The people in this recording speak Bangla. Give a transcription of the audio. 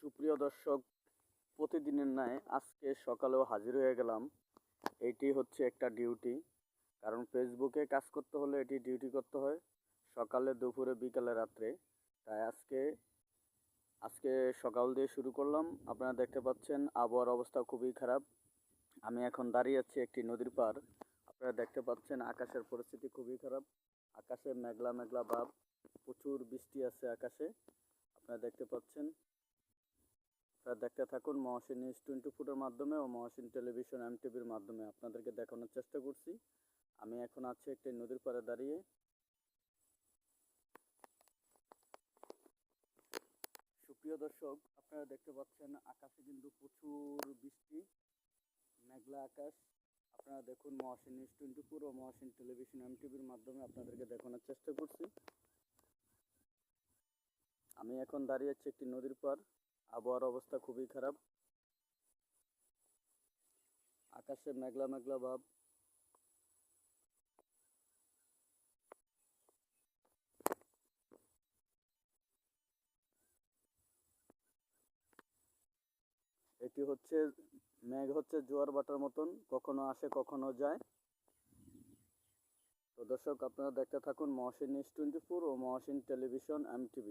সুপ্রিয় দর্শক, প্রতিদিনের ন্যায় আজকে সকালেও হাজির হয়ে গেলাম। এইটি হচ্ছে একটা ডিউটি, কারণ ফেসবুকে কাজ করতে হলে এটি ডিউটি করতে হয় সকালে, দুপুরে, বিকালে, রাত্রে। তাই আজকে আজকে সকাল দিয়ে শুরু করলাম। আপনারা দেখতে পাচ্ছেন আবহাওয়ার অবস্থা খুবই খারাপ। আমি এখন দাঁড়িয়ে আছি একটি নদীর পার। আপনারা দেখতে পাচ্ছেন আকাশের পরিস্থিতি খুবই খারাপ। আকাশে মেঘলা মেঘলা ভাব, প্রচুর বৃষ্টি আছে আকাশে। আপনারা দেখতে পাচ্ছেন। আপনারা দেখতে থাকুন মহসিন নিউজ 24 মাধ্যমে ও মহসিন টেলিভিশন MTVর মাধ্যমে আপনাদেরকে দেখানোর চেষ্টা করছি। আমি এখন আছি একটি নদীর পাড়ে দাঁড়িয়ে। সুপ্রিয় দর্শক, আপনারা দেখতে পাচ্ছেন আকাশে কিন্তু প্রচুর বৃষ্টি, মেঘলা আকাশ। আপনারা দেখুন মহসিন নিউজ 24 ও মহসিন টেলিভিশন MTVর মাধ্যমে আপনাদেরকে দেখানোর চেষ্টা করছি। আমি এখন দাঁড়িয়ে আছি একটি নদীর পার। আবহাওয়ার অবস্থা খুবই খারাপ। আকাশে মেঘলা মেঘলা ভাব। এটি হচ্ছে মেঘ হচ্ছে জোয়ার ভাটার মতন, কখনো আসে কখনো যায়। তো দর্শক, আপনারা দেখতে থাকুন মহসিন নিউজ 24 ও মহসিন টেলিভিশন MTV।